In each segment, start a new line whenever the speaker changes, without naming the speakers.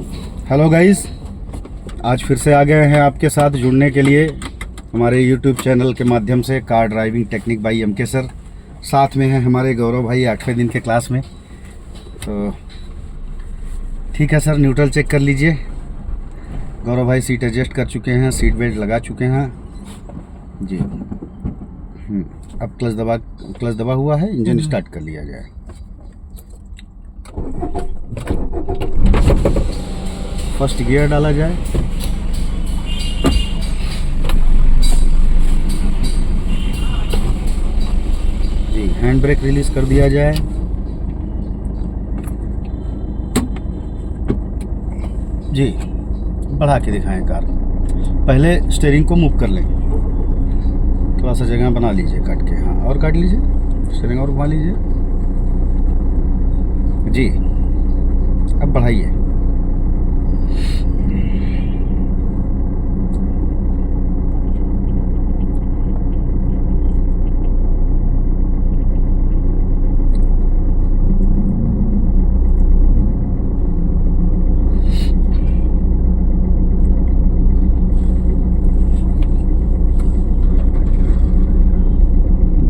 Hello guys, आज फिर से आ गए हैं आपके साथ जुड़ने के लिए हमारे YouTube चैनल के माध्यम से car driving technique by M K sir. साथ में हैं हमारे गौरव भाई 8वें दिन के क्लास में। तो ठीक है सर, न्यूट्रल चेक कर लीजिए। गौरव भाई सीट एडजस्ट कर चुके हैं, सीट बेल्ट लगा चुके हैं जी। अब क्लच दबा हुआ है, इंजन स्टार्ट कर लिया जाए। फर्स्ट गियर डाला जाए। जी, हैंड ब्रेक रिलीज कर दिया जाए। जी, बढ़ा के दिखाएं कार। पहले स्टीयरिंग को मूव कर लें, थोड़ा सा जगह बना लीजिए काट के। हाँ, और काट लीजिए, स्टीयरिंग और घुमा लीजिए जी। अब बढ़ाइए।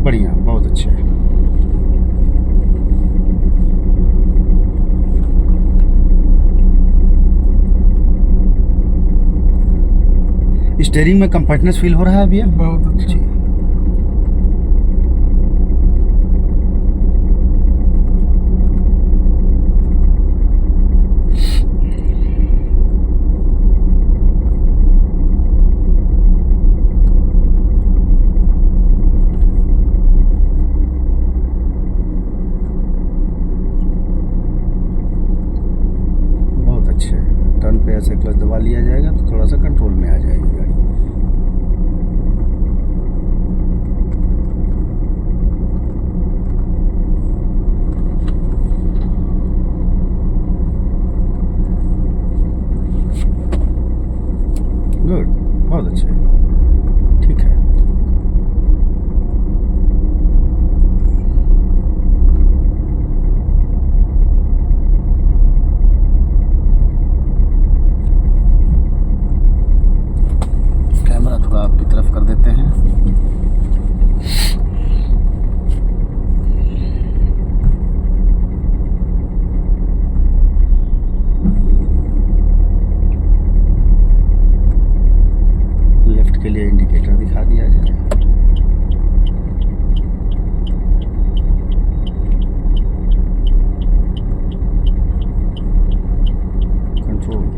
बढ़िया, बहुत अच्छे है। स्टीयरिंग में कंफर्टनेस फील हो रहा है भैया?
बहुत अच्छा।
जी। बहुत अच्छे। टर्न पे ऐसे क्लच दबा लिया जाएगा तो थोड़ा सा कंट्रोल में आ जाएगी गाड़ी। गुड, बहुत अच्छे, ठीक है। कैमरा थोड़ा आपकी तरफ कर देते हैं। लेफ्ट के लिए इंडिकेटर दिखा दिया जाए। कंट्रोल।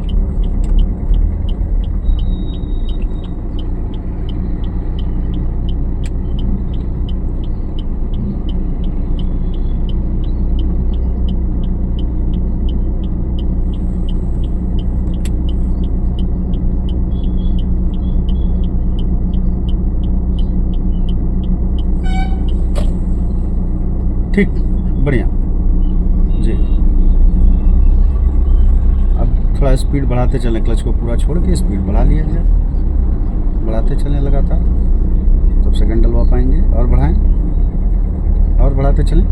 ठीक, बढ़िया जी। अब थोड़ा स्पीड बढ़ाते चलें, क्लच को पूरा छोड़ के स्पीड बढ़ा लिया जाए। बढ़ाते चलें लगातार, तब सेकंड डलवा पाएंगे। और बढ़ाएं, और बढ़ाते चलें।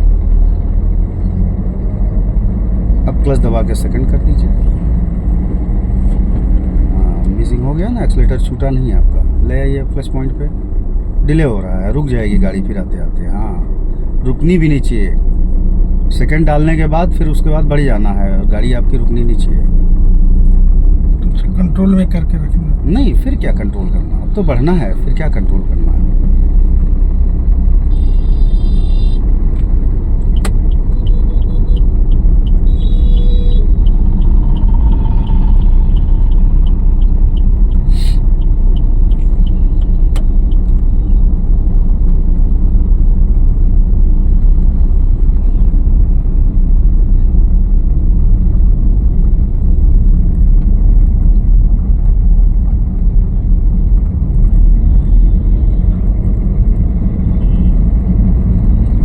अब क्लच दबा के सेकंड कर दीजिए। हाँ, मिसिंग हो गया ना, एक्सीलेटर छूटा नहीं है आपका। ले आइए क्लच पॉइंट पे। डिले हो रहा है, रुक जाएगी गाड़ी फिर आते आते। हाँ, रुकनी भी नहीं चाहिए। सेकंड डालने के बाद फिर उसके बाद बढ़ जाना है, और गाड़ी आपकी रुकनी नहीं चाहिए।
कंट्रोल में करके रखना।
नहीं, फिर क्या कंट्रोल करना, अब तो बढ़ना है, फिर क्या कंट्रोल करना है।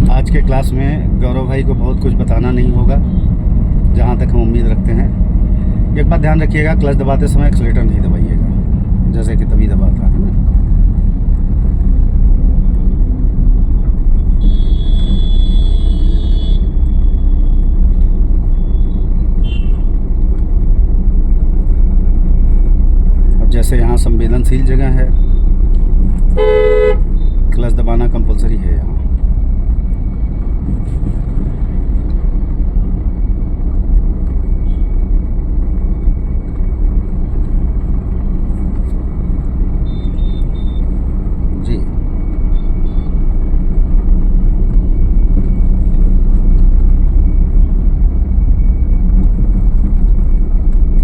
आज के क्लास में गौरव भाई को बहुत कुछ बताना नहीं होगा, जहाँ तक हम उम्मीद रखते हैं। एक बात ध्यान रखिएगा, क्लच दबाते समय एक्सीलेटर नहीं दबाइएगा, जैसे कि तभी दबाता है ना। वैसे यहाँ संवेदनशील जगह है, क्लच दबाना कंपलसरी है यहाँ। जी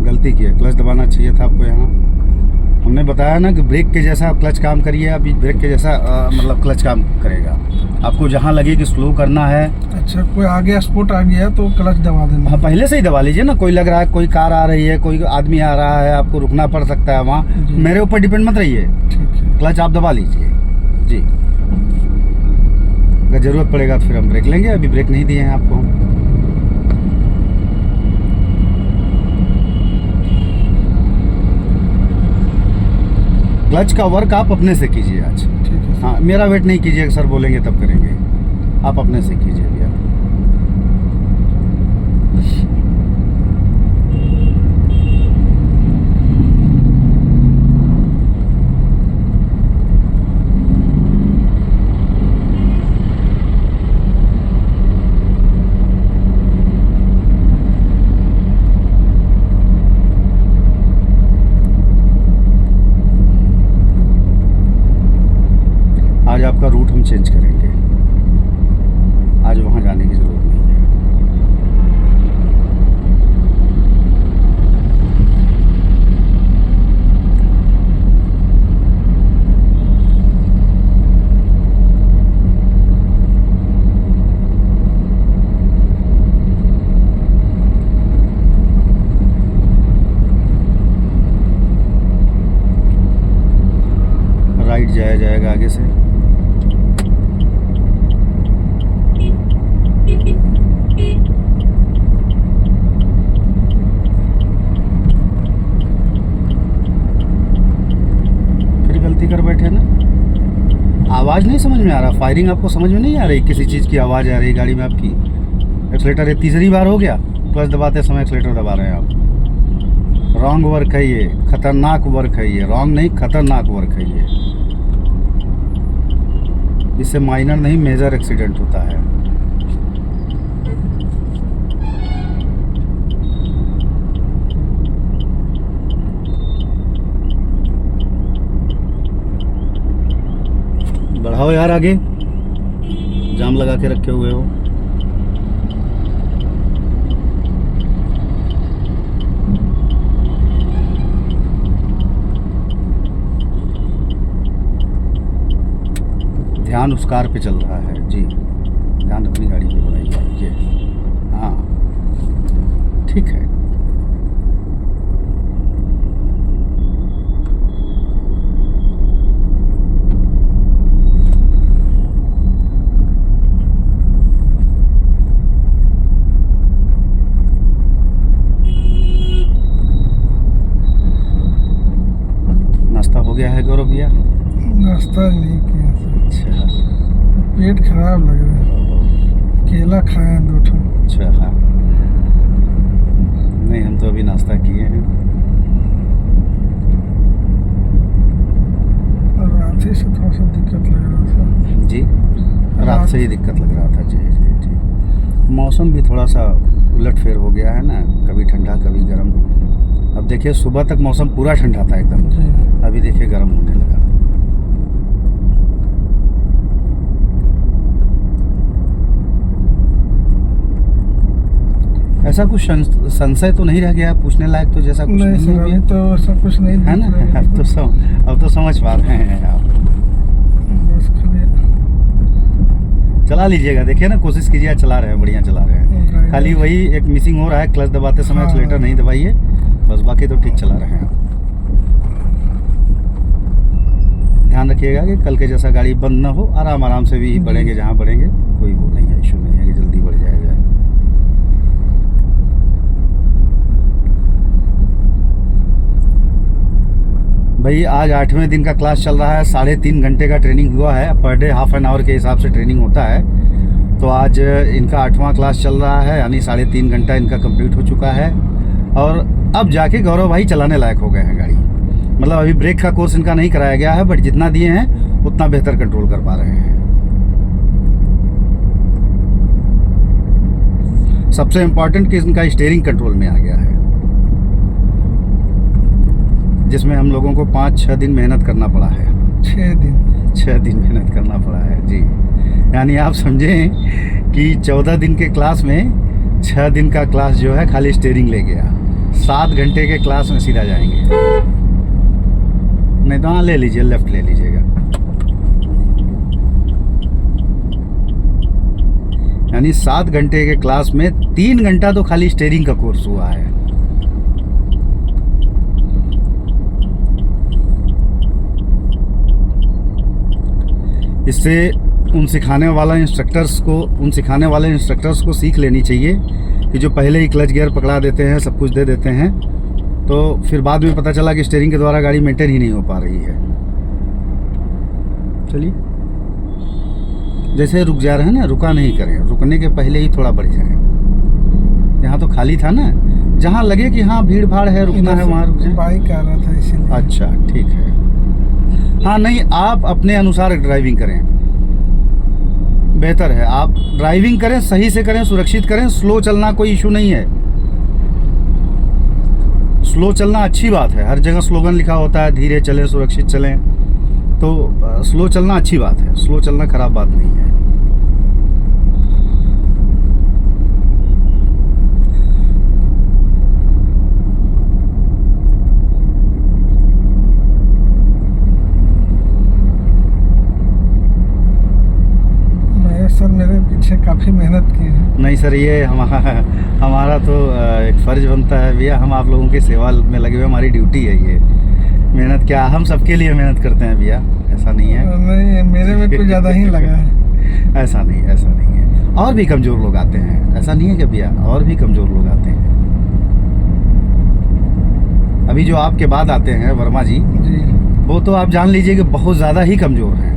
गलती की है, क्लच दबाना चाहिए था आपको यहाँ। हमने बताया ना कि ब्रेक के जैसा क्लच काम करिए, अभी ब्रेक के जैसा मतलब क्लच काम करेगा। आपको जहाँ लगे कि स्लो करना है।
अच्छा, कोई आ गया, स्पॉट आ गया तो क्लच दबा देना।
हाँ, पहले से ही दबा लीजिए ना। कोई लग रहा है, कोई कार आ रही है, कोई आदमी आ रहा है, आपको रुकना पड़ सकता है वहाँ, मेरे ऊपर डिपेंड मत रहिए,
ठीक है।
क्लच आप दबा लीजिए जी। अगर ज़रूरत पड़ेगा तो फिर हम ब्रेक लेंगे, अभी ब्रेक नहीं दिए हैं आपको हम। क्लच का वर्क आप अपने से कीजिए आज।
ठीक है।
हाँ, मेरा वेट नहीं कीजिए, सर बोलेंगे तब करेंगे, आप अपने से कीजिए भैया। आज आपका रूट हम चेंज करेंगे, आज वहाँ जाने की ज़रूरत नहीं है। राइट जाया जाएगा आगे से। फिर गलती कर बैठे ना। आवाज़ नहीं समझ में आ रहा, फायरिंग आपको समझ में नहीं आ रही, किसी चीज़ की आवाज़ आ रही है गाड़ी में आपकी। एक्सीलेटर ये तीसरी बार हो गया, क्लच दबाते समय एक्सीलेटर दबा रहे हैं आप। रॉन्ग वर्क है ये, खतरनाक वर्क है ये, रॉन्ग नहीं खतरनाक वर्क है ये। इससे माइनर नहीं मेजर एक्सीडेंट होता है। बढ़ाओ यार आगे, जाम लगा के रखे हुए हो। ध्यान उस कार पे चल रहा है जी, ध्यान अपनी गाड़ी पे बढ़ाइए ये। हाँ ठीक है। नाश्ता हो गया है गौरव भैया?
नाश्ता नहीं किया सर।
अच्छा,
पेट खराब लग रहा है, केला खाए 2 ठो।
अच्छा हाँ, नहीं हम तो अभी नाश्ता किए हैं।
और रात ही से थोड़ा सा दिक्कत लग रहा था
जी, रात से ही दिक्कत लग रहा था जी जी जी। मौसम भी थोड़ा सा उलटफेर हो गया है ना, कभी ठंडा कभी गर्म। अब देखिए सुबह तक मौसम पूरा ठंडा था एकदम,
जी।
अभी देखिए गर्म होने लगा। ऐसा कुछ संशय तो नहीं रह गया पूछने लायक, तो जैसा कुछ
नहीं सर,
है
अभी तो ऐसा कुछ नहीं
है ना।
दिख रहा है।
अब तो समझ पा रहे हैं आप।
बस खाली
चला लीजिएगा, देखिए ना, कोशिश कीजिए, चला रहे हैं, बढ़िया चला रहे हैं। खाली वही एक मिसिंग हो रहा है, क्लच दबाते समय एक्सीलेटर नहीं दबाइए बस, बाकी तो ठीक चला रहे हैं आप। ध्यान रखिएगा कि कल के जैसा गाड़ी बंद ना हो, आराम आराम से भी बढ़ेंगे, जहाँ बढ़ेंगे कोई वो नहीं है, इशू नहीं है कि जल्दी बढ़ जाएगा। भाई आज 8वें दिन का क्लास चल रहा है, 3.5 घंटे का ट्रेनिंग हुआ है, per day half an hour के हिसाब से ट्रेनिंग होता है। तो आज इनका 8वां क्लास चल रहा है, यानी 3.5 घंटा इनका कंप्लीट हो चुका है। और अब जाके गौरव भाई चलाने लायक हो गए हैं गाड़ी। मतलब अभी ब्रेक का कोर्स इनका नहीं कराया गया है, बट जितना दिए हैं उतना बेहतर कंट्रोल कर पा रहे हैं। सबसे इम्पोर्टेंट कि इनका स्टीयरिंग कंट्रोल में आ गया है, जिसमें हम लोगों को 5-6 दिन मेहनत करना पड़ा है।
6 दिन
मेहनत करना पड़ा है जी। यानी आप समझें कि 14 दिन के क्लास में 6 दिन का क्लास जो है खाली स्टीयरिंग ले गया। 7 घंटे के क्लास में सीधा जाएंगे। नहीं तो हाँ ले लीजिए, लेफ्ट ले लीजिएगा। यानी 7 घंटे के क्लास में 3 घंटा तो खाली स्टीयरिंग का कोर्स हुआ है। इससे उन सिखाने वाले इंस्ट्रक्टर्स को सीख लेनी चाहिए कि जो पहले ही क्लच गियर पकड़ा देते हैं, सब कुछ दे देते हैं, तो फिर बाद में पता चला कि स्टीयरिंग के द्वारा गाड़ी मेंटेन ही नहीं हो पा रही है। चलिए, जैसे रुक जा रहे हैं ना, रुका नहीं करें, रुकने के पहले ही थोड़ा बढ़ जाएं। यहाँ तो खाली था ना, जहाँ लगे कि हाँ भीड़ भाड़ है, रुकना है, वहाँ रुक जाए।
बाइक आ रहा था इसीलिए।
अच्छा, ठीक है। हाँ नहीं, आप अपने अनुसार ड्राइविंग करें, बेहतर है। आप ड्राइविंग करें, सही से करें, सुरक्षित करें। स्लो चलना कोई इशू नहीं है, स्लो चलना अच्छी बात है। हर जगह स्लोगन लिखा होता है, धीरे चलें, सुरक्षित चलें, तो स्लो चलना अच्छी बात है, स्लो चलना खराब बात नहीं है।
सर मेरे पीछे काफ़ी मेहनत की है।
नहीं सर, ये हमारा तो एक फ़र्ज बनता है भैया, हम आप लोगों की सेवा में लगे हुए, हमारी ड्यूटी है ये। मेहनत क्या, हम सबके लिए मेहनत करते हैं भैया, ऐसा नहीं है।
नहीं, मेरे में कुछ ज़्यादा ही लगा है।
ऐसा नहीं है। और भी कमज़ोर लोग आते हैं, ऐसा नहीं है कि भैया, और भी कमज़ोर लोग आते हैं। अभी जो आपके बाद आते हैं वर्मा जी, वो तो आप जान लीजिए कि बहुत ज़्यादा ही कमज़ोर हैं।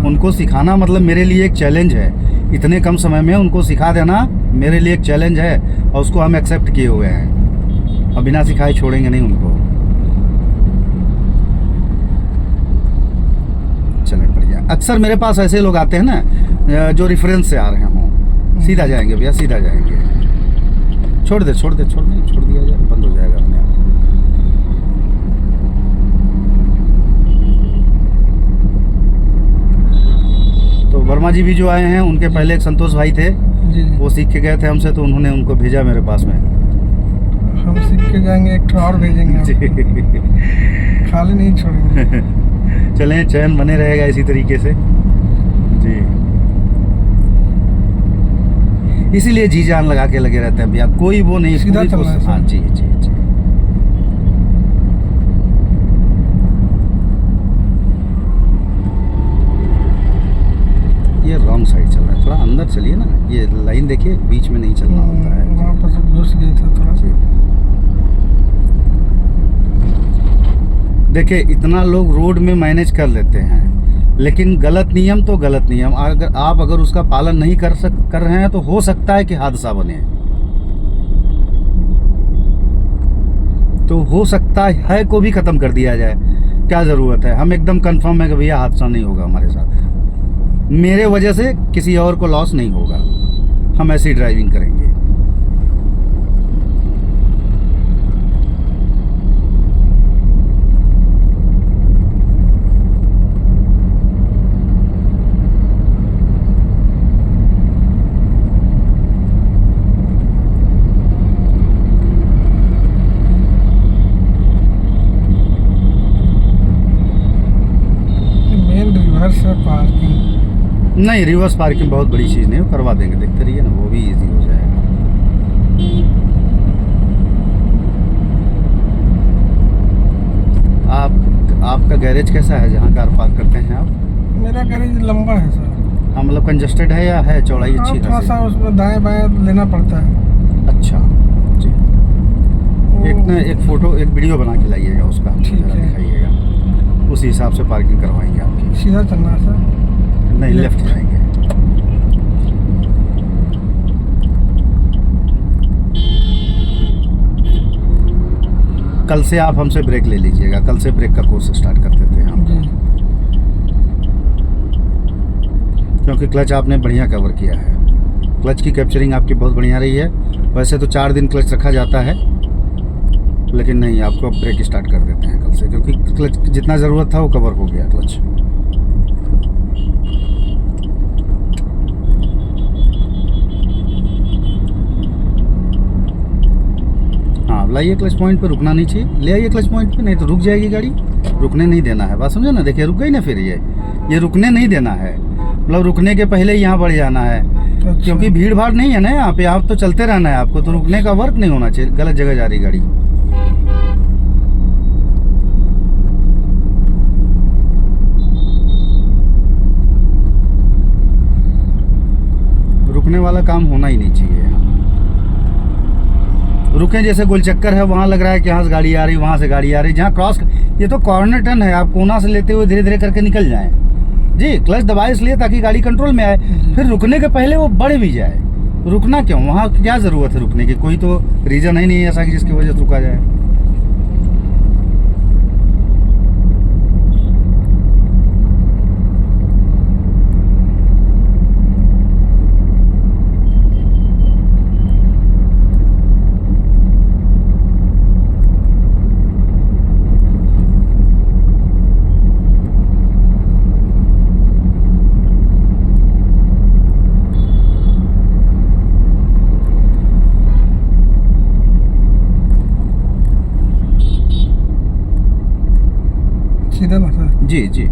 उनको सिखाना मतलब मेरे लिए एक चैलेंज है। इतने कम समय में उनको सिखा देना मेरे लिए एक चैलेंज है, और उसको हम एक्सेप्ट किए हुए हैं। और बिना सिखाए छोड़ेंगे नहीं उनको। चलें, बढ़िया। अक्सर मेरे पास ऐसे लोग आते हैं ना जो रेफरेंस से आ रहे हों। सीधा जाएंगे भैया, सीधा जाएंगे। छोड़ दिया जाए, बंद हो जाएगा अपने आप। तो वर्मा जी भी जो आए हैं, उनके पहले एक संतोष भाई थे
जी,
वो सीख के गए थे हमसे, तो उन्होंने उनको भेजा मेरे पास में।
हम सीख के जाएंगे, एक और भेजेंगे आपको। खाली नहीं छोड़ेंगे।
चलें, चयन बने रहेगा इसी तरीके से जी। इसीलिए जी जान लगा के लगे रहते हैं भैया, कोई वो नहीं,
सीधा चलना है।
हाँ जी। ये रॉन्ग साइड चल रहा है, थोड़ा अंदर चलिए ना। ये लाइन देखिए, बीच में नहीं चलना होता है।
वहाँ पर सब घुस गए थे थोड़ा।
देखिए, इतना लोग रोड में मैनेज कर लेते हैं, लेकिन गलत नियम तो गलत नियम। अगर उसका पालन नहीं कर रहे हैं, तो हो सकता है कि हादसा बने। तो हो सकता है को भी ख़त्म कर दिया जाए, क्या ज़रूरत है। हम एकदम कंफर्म है कि भैया हादसा नहीं होगा हमारे साथ, मेरे वजह से किसी और को लॉस नहीं होगा, हम ऐसी ड्राइविंग करेंगे।
मेन रिवर्स है पार्किंग।
नहीं, रिवर्स पार्किंग बहुत बड़ी चीज़ नहीं, वो करवा देंगे, देखते रहिए ना, वो भी इजी हो जाएगा। आपका गैरेज कैसा है जहाँ कार पार्क करते हैं आप?
मेरा गैरेज लंबा है सर।
हाँ, मतलब कंजस्टेड है या है चौड़ाई अच्छी
थोड़ा सा उसमें दाएं बाएं लेना पड़ता है।
अच्छा जी। एक फ़ोटो, एक वीडियो बना के लाइएगा उसका,
ठीक है,
दिखाइएगा, उसी हिसाब से पार्किंग करवाएंगे आपकी।
सीधा चलना है सर?
नहीं, लेफ्ट जाएंगे। कल से आप हमसे ब्रेक ले लीजिएगा, कल से ब्रेक का कोर्स स्टार्ट कर देते हैं हम,
जी।
क्योंकि क्लच आपने बढ़िया कवर किया है। क्लच की कैप्चरिंग आपकी बहुत बढ़िया रही है। वैसे तो 4 दिन क्लच रखा जाता है, लेकिन नहीं, आपको अब ब्रेक स्टार्ट कर देते हैं कल से, क्योंकि क्लच जितना ज़रूरत था वो कवर हो गया क्लच। हाँ, लाइए क्लच पॉइंट पे, रुकना नहीं चाहिए, ले आइए क्लच पॉइंट पे, नहीं तो रुक जाएगी गाड़ी। रुकने नहीं देना है, बात समझो ना। देखिए रुक गई ना, फिर ये रुकने नहीं देना है, मतलब रुकने के पहले ही यहाँ बढ़ जाना है।
अच्छा।
क्योंकि भीड़ भाड़ नहीं है ना यहाँ पे, आप तो चलते रहना है आपको, तो रुकने का वर्क नहीं होना चाहिए। गलत जगह जा रही गाड़ी। रुकने वाला काम होना ही नहीं चाहिए यहाँ। रुके जैसे गोल चक्कर है, वहाँ लग रहा है कि यहाँ से गाड़ी आ रही, वहाँ से गाड़ी आ रही। जहाँ क्रॉस, ये तो कॉर्नर टर्न है, आप कोना से लेते हुए धीरे धीरे करके निकल जाएं। जी, क्लच दबाए इसलिए ताकि गाड़ी कंट्रोल में आए, फिर रुकने के पहले वो बढ़ भी जाए। रुकना क्यों, वहाँ क्या ज़रूरत है रुकने की? कोई तो रीज़न ही नहीं है ऐसा कि जिसकी वजह से रुका जाए।
सीधा ना सर।
जी जी जी।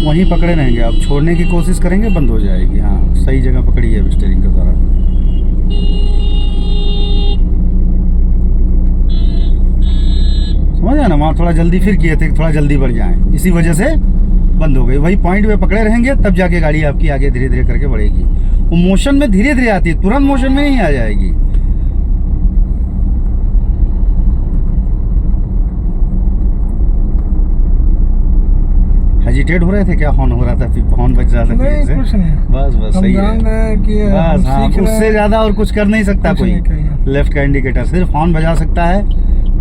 वहीं पकड़े रहेंगे आप, छोड़ने की कोशिश करेंगे बंद हो जाएगी। हाँ, सही जगह पकड़ी है स्टीयरिंग के द्वारा। समझ आया ना, वहाँ थोड़ा जल्दी फिर किए थे, थोड़ा जल्दी बढ़ जाए, इसी वजह से बंद हो गई। वही पॉइंट पे पकड़े रहेंगे, तब जाके गाड़ी आपकी आगे धीरे धीरे करके बढ़ेगी। वो मोशन में धीरे धीरे आती है, तुरंत मोशन में नहीं आ जाएगी। हेजिटेट हो रहे थे क्या? हॉर्न हो रहा था, हॉर्न बज रहा था
नहीं,
से?
कुछ नहीं।
बस बस
हम
सही
जान
है।
रहे हैं कि
बस
हम
हाँ,
सीख रहे
उससे
हैं।
ज़्यादा और कुछ कर नहीं सकता
कुछ
कोई।
नहीं करेंगे।
लेफ्ट का इंडिकेटर सिर्फ हॉर्न बजा सकता है,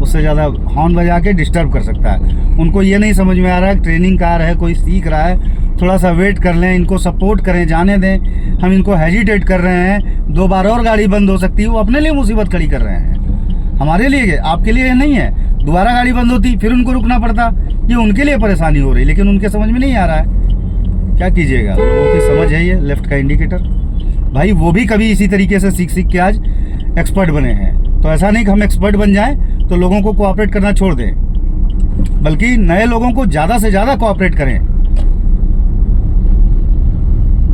उससे ज़्यादा हॉर्न बजा के डिस्टर्ब कर सकता है। उनको ये नहीं समझ में आ रहा है, ट्रेनिंग कार है, कोई सीख रहा है, थोड़ा सा वेट कर लें, इनको सपोर्ट करें, जाने दें। हम इनको हेजिटेट कर रहे हैं, 2 बार और गाड़ी बंद हो सकती है। वो अपने लिए मुसीबत खड़ी कर रहे हैं, हमारे लिए, आपके लिए नहीं है। दोबारा गाड़ी बंद होती, फिर उनको रुकना पड़ता, ये उनके लिए परेशानी हो रही, लेकिन उनके समझ में नहीं आ रहा है। क्या कीजिएगा, लोगों की समझ है ये लेफ्ट का इंडिकेटर। भाई वो भी कभी इसी तरीके से सीख सीख के आज एक्सपर्ट बने हैं। तो ऐसा नहीं कि हम एक्सपर्ट बन जाएं तो लोगों को कोऑपरेट करना छोड़ दें, बल्कि नए लोगों को ज़्यादा से ज़्यादा कोऑपरेट करें।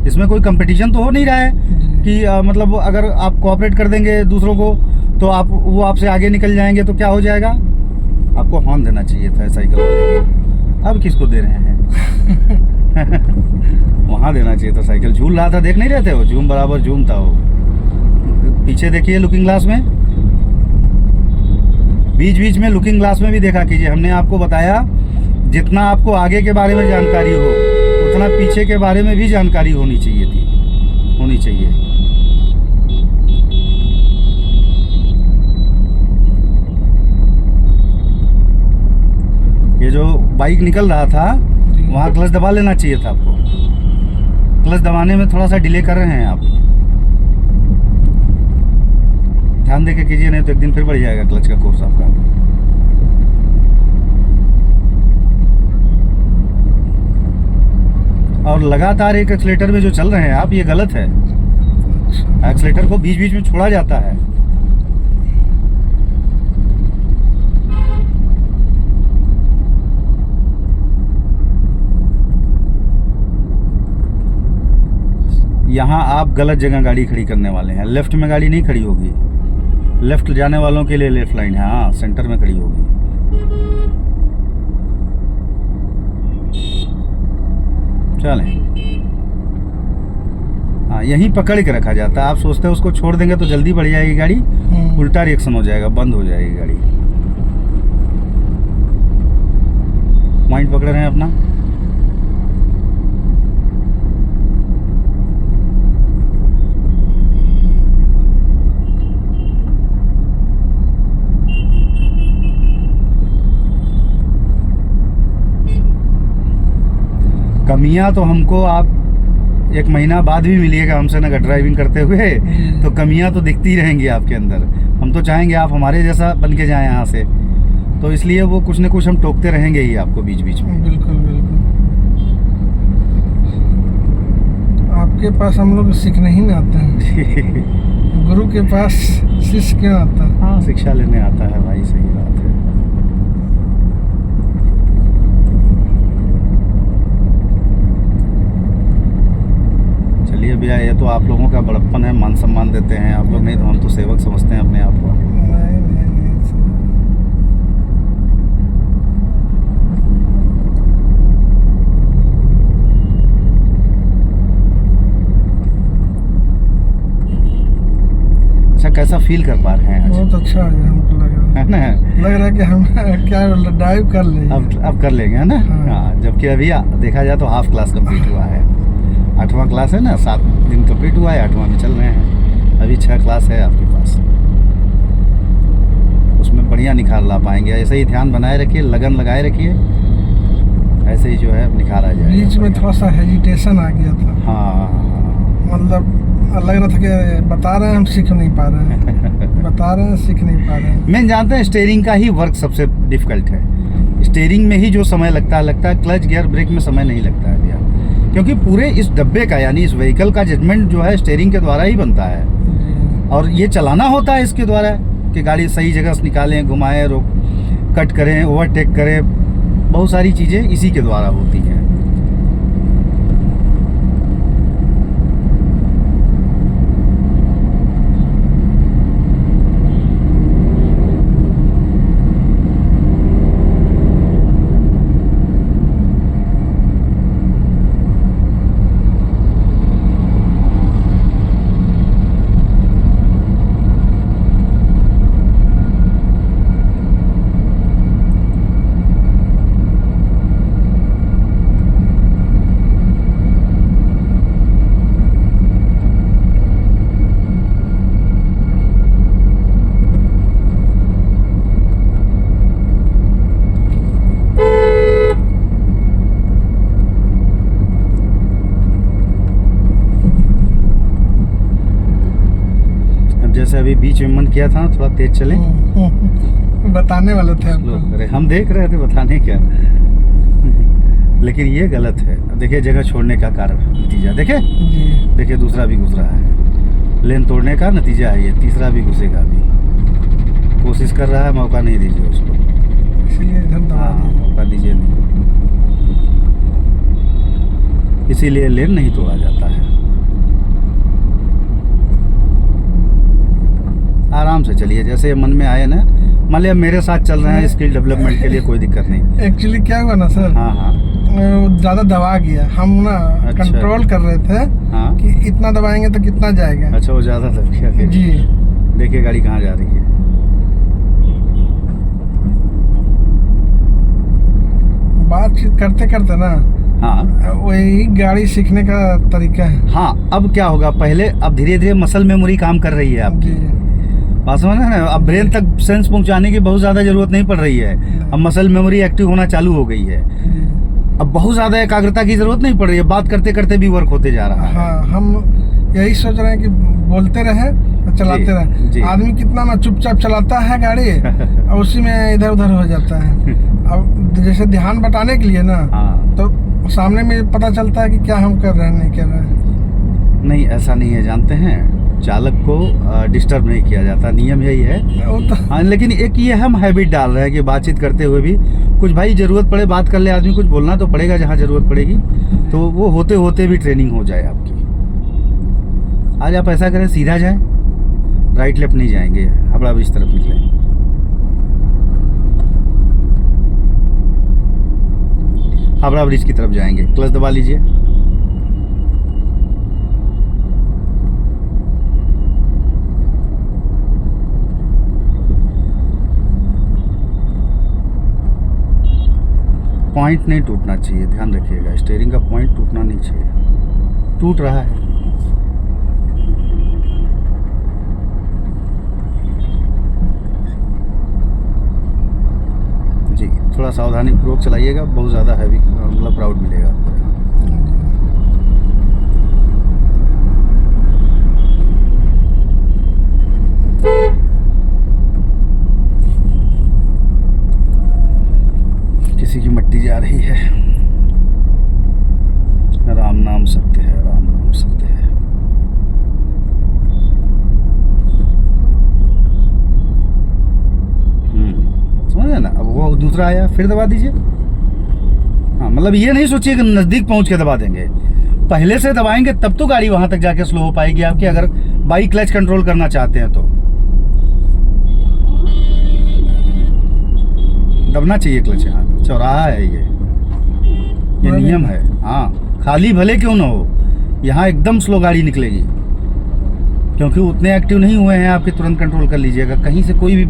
इसमें कोई कंपटीशन तो हो नहीं रहा है कि मतलब अगर आप कोऑपरेट कर देंगे दूसरों को तो वो आपसे आगे निकल जाएंगे, तो क्या हो जाएगा? आपको हॉर्न देना चाहिए था साइकिल वाले को। अब किसको दे रहे हैं? वहाँ देना चाहिए था। साइकिल झूल रहा था, देख नहीं रहे थे? वो झूम बराबर झूम था वो। पीछे देखिए लुकिंग ग्लास में, बीच बीच में लुकिंग ग्लास में भी देखा कीजिए। हमने आपको बताया जितना आपको आगे के बारे में जानकारी हो, उतना पीछे के बारे में भी जानकारी होनी चाहिए थी, होनी चाहिए। ये जो बाइक निकल रहा था, वहाँ क्लच दबा लेना चाहिए था आपको। क्लच दबाने में थोड़ा सा डिले कर रहे हैं आप, ध्यान देके कीजिए, नहीं तो एक दिन फिर बढ़ जाएगा क्लच का कोर्स आपका। और लगातार एक एक्सीलेटर में जो चल रहे हैं आप, ये गलत है। एक्सीलेटर को बीच बीच में छोड़ा जाता है। यहाँ आप गलत जगह गाड़ी खड़ी करने वाले हैं। लेफ्ट में गाड़ी नहीं खड़ी होगी, लेफ्ट जाने वालों के लिए लेफ्ट लाइन है, हाँ सेंटर में खड़ी होगी। चलें, हाँ यहीं पकड़ के रखा जाता है। आप सोचते हैं उसको छोड़ देंगे तो जल्दी बढ़ जाएगी गाड़ी, उल्टा रिएक्शन हो जाएगा, बंद हो जाएगी गाड़ी। पॉइंट पकड़ रहे हैं अपना। कमियां तो हमको आप 1 महीना बाद भी मिलिएगा हमसे नगर ड्राइविंग करते हुए, तो कमियां तो दिखती रहेंगी आपके अंदर। हम तो चाहेंगे आप हमारे जैसा बन के जाएं यहाँ से, तो इसलिए वो कुछ न कुछ हम टोकते रहेंगे ही आपको बीच बीच में।
बिल्कुल बिल्कुल। आपके पास हम लोग सीखने ही ना आते हैं, गुरु के पास शिष्य क्यों आता है?
हाँ शिक्षा लेने आता है भाई, सही बात है। चलिए भैया, ये तो आप लोगों का बड़प्पन है, मान सम्मान देते हैं आप लोग, नहीं तो हम तो सेवक समझते हैं अपने आप को।
नहीं।
अच्छा, कैसा फील कर पा रहे हैं आज?
बहुत अच्छा है, हमको
है ना?
लग रहा है कि हम क्या ड्राइव कर लेंगे।
अब कर लेंगे, है ना?
हाँ।
हाँ, जबकि अभी देखा जाए तो हाफ क्लास कंप्लीट हुआ है। 8वां क्लास है ना, 7 दिन कंप्लीट हुआ है, 8वां में चल रहे हैं। अभी 6 क्लास है आपके पास, उसमें बढ़िया निखार ला पाएंगे। ऐसे ही ध्यान बनाए रखिए, लगन लगाए रखिए, ऐसे ही जो है निखार आ जाएगा।
बीच में थोड़ा सा हेजिटेशन आ गया था।
हाँ
मतलब लग रहा था कि बता रहे हैं हम सीख नहीं पा रहे हैं, बता रहे हैं सीख नहीं पा रहे हैं।
मेन जानते हैं, स्टीयरिंग का ही वर्क सबसे डिफिकल्ट है। स्टीयरिंग में ही जो समय लगता है, क्लच गियर ब्रेक में समय नहीं लगता है भैया, क्योंकि पूरे इस डब्बे का यानी इस व्हीकल का जजमेंट जो है स्टीयरिंग के द्वारा ही बनता है, और ये चलाना होता है इसके द्वारा कि गाड़ी सही जगह से निकालें, घुमाएं, रोक कट करें, ओवरटेक करें, बहुत सारी चीज़ें इसी के द्वारा होती हैं। जैसे अभी बीच में मन किया था ना थोड़ा तेज चले,
बताने वाले थे
स्लो करे, हम देख रहे थे बताने क्या, लेकिन ये गलत है। देखिए जगह छोड़ने का कारण नतीजा देखिए दूसरा भी घुस रहा है, लेन तोड़ने का नतीजा है ये, तीसरा भी घुसेगा अभी, कोशिश कर रहा है, मौका नहीं दीजिए उसको,
इसलिए
मौका दीजिए नहीं, इसीलिए लेन नहीं तोड़ा जाता है। आराम से चलिए, जैसे मन में आए ना, मान लिया मेरे साथ चल रहे हैं स्किल डेवलपमेंट के लिए, कोई दिक्कत नहीं।
एक्चुअली क्या हुआ ना सर,
हाँ
ज़्यादा दबा गया, हम ना
अच्छा।
कंट्रोल कर रहे थे कि इतना दबाएंगे तो कितना जाएगा।
अच्छा, वो ज़्यादा दब गया
जी।
देखिए गाड़ी कहाँ जा रही है।
बातचीत करते करते ना,
हाँ
वही गाड़ी सीखने का तरीका है।
हाँ, अब क्या होगा, पहले अब धीरे धीरे मसल मेमोरी काम कर रही है आपकी, बात समझ ना, अब ब्रेन तक सेंस पहुंचाने की बहुत ज़्यादा ज़रूरत नहीं पड़ रही है, अब मसल मेमोरी एक्टिव होना चालू हो गई है, अब बहुत ज़्यादा एकाग्रता की ज़रूरत नहीं पड़ रही है, बात करते करते भी वर्क होते जा रहा है।
हाँ, हम यही सोच रहे हैं कि बोलते रहे और चलाते रहे। आदमी कितना ना चुपचाप चलाता है गाड़ी और उसी में इधर उधर हो जाता है। अब जैसे ध्यान बटाने के लिए ना, तो सामने में पता चलता है कि क्या हम कर रहे हैं नहीं कर रहे हैं।
नहीं, ऐसा नहीं है, जानते हैं चालक को डिस्टर्ब नहीं किया जाता, नियम यही है।
तो
हाँ, लेकिन एक ये हम हैबिट डाल रहे हैं कि बातचीत करते हुए भी कुछ भाई ज़रूरत पड़े बात कर ले आदमी, कुछ बोलना तो पड़ेगा जहाँ ज़रूरत पड़ेगी, तो वो होते होते भी ट्रेनिंग हो जाए आपकी। आज आप ऐसा करें, सीधा जाएं, राइट लेफ्ट नहीं जाएंगे, आप हावड़ा ब्रिज तरफ निकले। हावड़ा ब्रिज की तरफ जाएंगे, क्लच दबा लीजिए। पॉइंट नहीं टूटना चाहिए, ध्यान रखिएगा, स्टीयरिंग का पॉइंट टूटना नहीं चाहिए। टूट रहा है। जी, थोड़ा सावधानी पूर्वक चलाइएगा, बहुत ज़्यादा हैवी मतलब क्राउड मिलेगा आपको यहाँ। किसी की मट्टी जा रही है। राम नाम सत्य है, राम नाम सत्य है। समझे ना। अब वो दूसरा आया, फिर दबा दीजिए। हाँ, मतलब ये नहीं सोचिए कि नज़दीक पहुंच के दबा देंगे, पहले से दबाएंगे तब तो गाड़ी वहां तक जाके स्लो हो पाएगी आपकी, अगर बाइक क्लच कंट्रोल करना चाहते हैं तो। दबना चाहिए क्लच, यहाँ चौराहा है ये नियम है। हाँ, खाली भले क्यों ना हो, यहाँ एकदम स्लो गाड़ी निकलेगी, क्योंकि उतने एक्टिव नहीं हुए हैं आपके, तुरंत कंट्रोल कर लीजिएगा। कहीं से कोई भी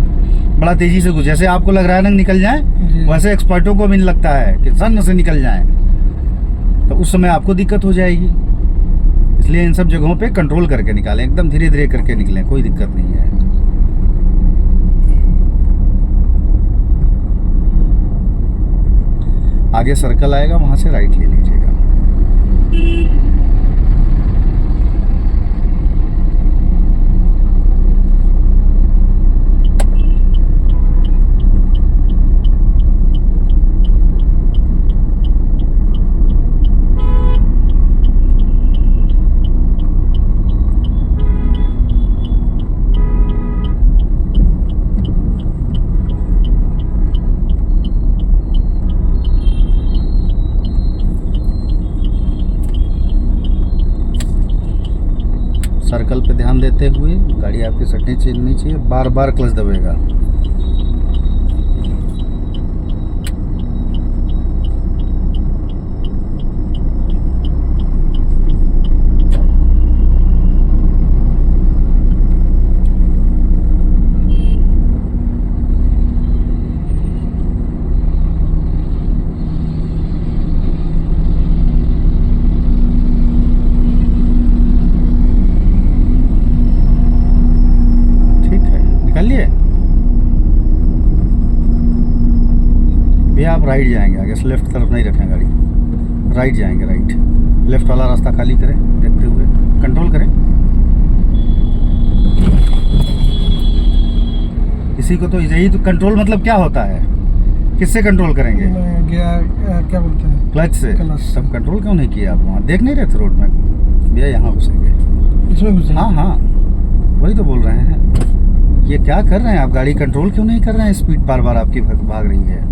बड़ा तेजी से, जैसे आपको लग रहा है ना निकल जाए, वैसे एक्सपर्टों को भी लगता है कि सन से निकल जाए, तो उस समय आपको दिक्कत हो जाएगी। इसलिए इन सब जगहों पे कंट्रोल करके निकालें, एकदम धीरे धीरे करके निकलें, कोई दिक्कत नहीं है। आगे सर्कल आएगा, वहां से राइट ले लीजिएगा। सर्कल पे ध्यान देते हुए गाड़ी आपकी सटनी चलनी चाहिए, बार बार क्लच दबेगा। भैया आप राइट जाएंगे, आगे से लेफ्ट तरफ नहीं रखें गाड़ी, राइट जाएंगे, राइट। लेफ्ट वाला रास्ता खाली करें, देखते हुए कंट्रोल करें। इसी को तो यही तो कंट्रोल मतलब क्या होता है, किससे कंट्रोल करेंगे?
क्या बोलते हैं,
क्लच से। सब कंट्रोल क्यों नहीं किया आप? वहाँ देख नहीं रहे थे रोड में? भैया यहाँ घुसेंगे,
इसमें घुसेंगे।
हाँ हाँ, वही तो बोल रहे हैं। ये क्या कर रहे हैं आप? गाड़ी कंट्रोल क्यों नहीं कर रहे हैं? स्पीड बार बार आपकी भाग रही है।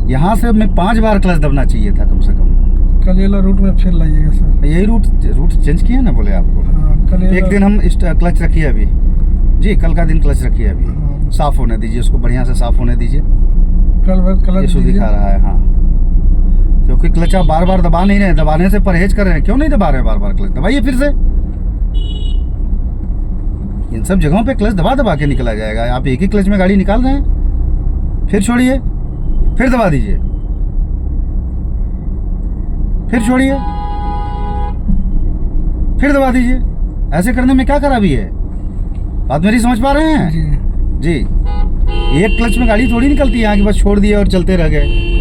यहाँ से हमें 5 बार क्लच दबना चाहिए था कम से कम।
कल ये रूट में फिर लाइएगा सर।
यही रूट चेंज किया ना, बोले आपको।
हाँ, कल
एक दिन हम क्लच रखिए अभी जी, कल का दिन क्लच रखिए अभी।
हाँ।
साफ होने दीजिए उसको, बढ़िया से साफ होने दीजिए।
कल
इशू दिखा रहा है, हाँ, क्योंकि क्लच आप बार बार दबा नहीं रहे, दबाने से परहेज कर रहे हैं। क्यों नहीं दबा रहे हैं बार बार क्लच? दबाइए फिर से। इन सब जगहों पे क्लच दबा दबा के निकला जाएगा। आप एक ही क्लच में गाड़ी निकाल रहे हैं, फिर छोड़िए, फिर दबा दीजिए, फिर छोड़िए, फिर दबा दीजिए। ऐसे करने में क्या खराबी है? बात मेरी समझ पा रहे हैं? जी, एक क्लच में गाड़ी थोड़ी निकलती है, आगे बस छोड़ दिए और चलते रह गए।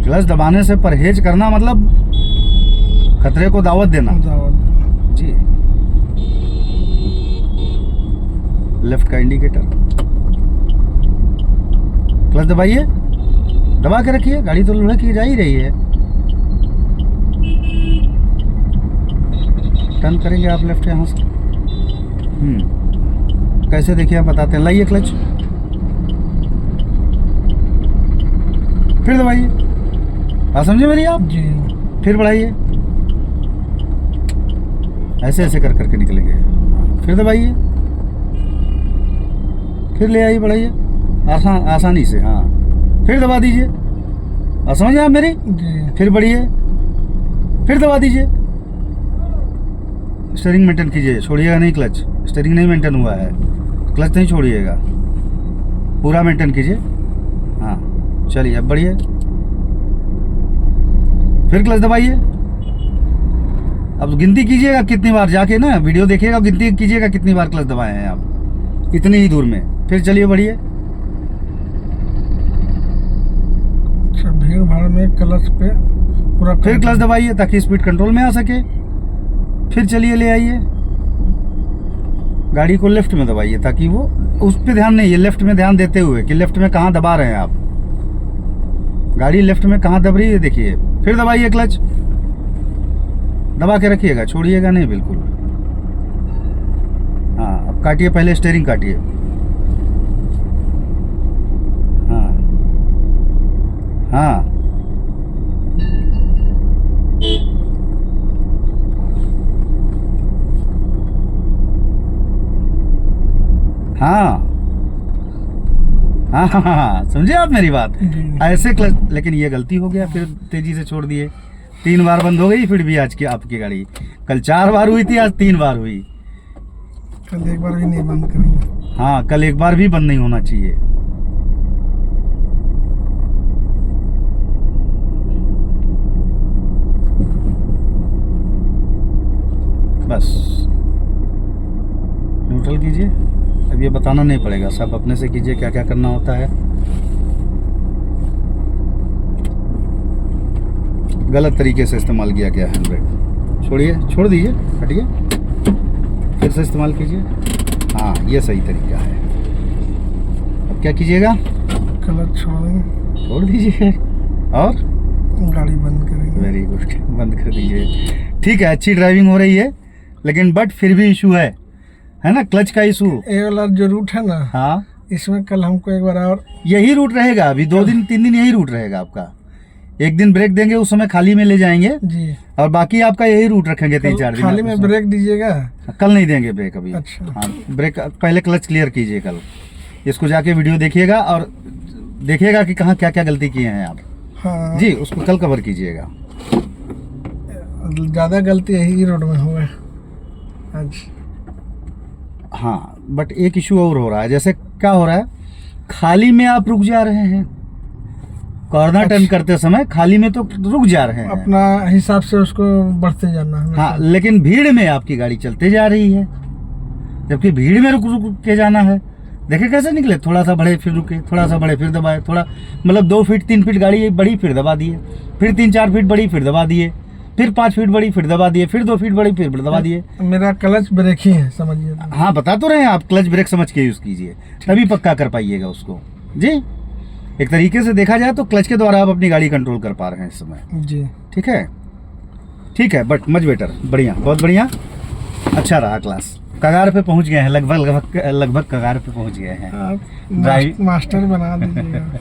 क्लच दबाने से परहेज करना मतलब खतरे को दावत देना। जी, लेफ्ट का इंडिकेटर, क्लच दबाइए, दबा के रखिए, गाड़ी तो लुढ़क के जा ही रही है। टर्न करेंगे आप लेफ्ट यहाँ से। कैसे देखिए आप बताते हैं। लाइए क्लच, फिर दबाइए, बात समझे मेरी आप।
जी।
फिर बढ़ाइए, ऐसे ऐसे कर करके निकलेंगे। फिर दबाइए, फिर ले आइए, बढ़ाइए आसानी से। हाँ, फिर दबा दीजिए, बात समझे आप मेरी।
जी।
फिर बढ़िए, फिर दबा दीजिए। स्टीयरिंग मेंटेन कीजिए, छोड़िएगा नहीं क्लच। स्टीयरिंग नहीं मेंटेन हुआ है, क्लच नहीं छोड़िएगा, पूरा मेंटेन कीजिए। हाँ चलिए, अब बढ़िए, फिर क्लच दबाइए। अब गिनती कीजिएगा कितनी बार, जाके ना वीडियो देखिएगा, गिनती कीजिएगा कितनी बार क्लच दबाए हैं आप, इतनी ही दूर में। फिर चलिए बढ़िए।
अच्छा, भीड़ भाड़ में क्लच पे पूरा
फिर क्लच दबाइए ताकि स्पीड कंट्रोल में आ सके। फिर चलिए, ले आइए, गाड़ी को लेफ्ट में दबाइए ताकि वो उस पे ध्यान नहीं है, लेफ्ट में ध्यान देते हुए कि लेफ्ट में कहाँ दबा रहे हैं आप, गाड़ी लेफ्ट में कहाँ दब रही है देखिए। फिर दबाइए क्लच, दबा के रखिएगा, छोड़िएगा नहीं बिल्कुल। हाँ, अब काटिए, पहले स्टीयरिंग काटिए। हाँ हाँ, हाँ हाँ हाँ हाँ, समझे आप मेरी बात। ऐसे क्लच, लेकिन ये गलती हो गया, फिर तेजी से छोड़ दिए। 3 बार बंद हो गई फिर भी आज की आपकी गाड़ी। कल 4 बार हुई थी, आज 3 बार हुई।
कल एक बार भी नहीं बंद करेंगे।
हाँ, कल एक बार भी बंद नहीं होना चाहिए। बस न्यूट्रल कीजिए। अब ये बताना नहीं पड़ेगा, सब अपने से कीजिए क्या क्या करना होता है। गलत तरीके से इस्तेमाल किया गया हैंड ब्रेक, छोड़िए, छोड़ दीजिए, हटिए, फिर से इस्तेमाल कीजिए। हाँ, ये सही तरीका है। अब क्या कीजिएगा,
क्लच छोड़ेंगे,
छोड़ दीजिए और
गाड़ी बंद करेंगे।
वेरी गुड, बंद कर दीजिए। ठीक है, अच्छी ड्राइविंग हो रही है, लेकिन बट फिर भी इशू है ना, क्लच का इशू।
ये वाला जो रूट है ना,
हाँ,
इसमें कल हमको एक बार और
यही रूट रहेगा, अभी 2 दिन 3 दिन यही रूट रहेगा आपका। एक दिन ब्रेक देंगे, उस समय खाली में ले जाएंगे,
जी,
और बाकी आपका यही रूट रखेंगे 3-4 दिन।
खाली में ब्रेक दीजिएगा।
कल नहीं देंगे ब्रेक अभी।
अच्छा।
हाँ, ब्रेक पहले क्लच क्लियर कीजिए कल। इसको जाके वीडियो देखिएगा और देखिएगा कि कहाँ क्या क्या गलती किए हैं आप।
हाँ
जी, उसको कल कवर कीजिएगा।
ज़्यादा गलती यही रोड में हुआ है आज।
हाँ, बट एक इशू और हो रहा है। जैसे क्या हो रहा है, खाली में आप रुक जा रहे हैं, कॉर्नर टर्न करते समय खाली में तो रुक जा रहे हैं,
अपना हिसाब से उसको बढ़ते जाना है।
हाँ, लेकिन भीड़ में आपकी गाड़ी चलते जा रही है, जबकि भीड़ में रुक रुक के जाना है। देखे कैसे निकले, थोड़ा सा बढ़े फिर रुके, थोड़ा सा बढ़े फिर दबाए, थोड़ा मतलब 2 फीट 3 फीट गाड़ी बढ़ी फिर दबा दिए, फिर 3-4 फीट बढ़ी फिर दबा दिए, फिर 5 फीट बढ़ी फिर दबा दिए, फिर 2 फीट बढ़ी फिर दबा दिए।
मेरा क्लच ब्रेक ही है, समझिए तो।
हाँ, बता तो रहे हैं आप, क्लच ब्रेक समझ के यूज़ कीजिए, तभी पक्का कर पाइएगा उसको। जी, एक तरीके से देखा जाए तो क्लच के द्वारा आप अपनी गाड़ी कंट्रोल कर पा रहे हैं इस समय।
जी,
ठीक है, ठीक है, बट मच बेटर, बढ़िया, बहुत बढ़िया, अच्छा रहा क्लास। कगार पे पहुंच गए हैं, लगभग लगभग लगभग कगार पे पहुंच गए हैं।
आप
ड्राइव-
मास्टर बना दीजिएगा।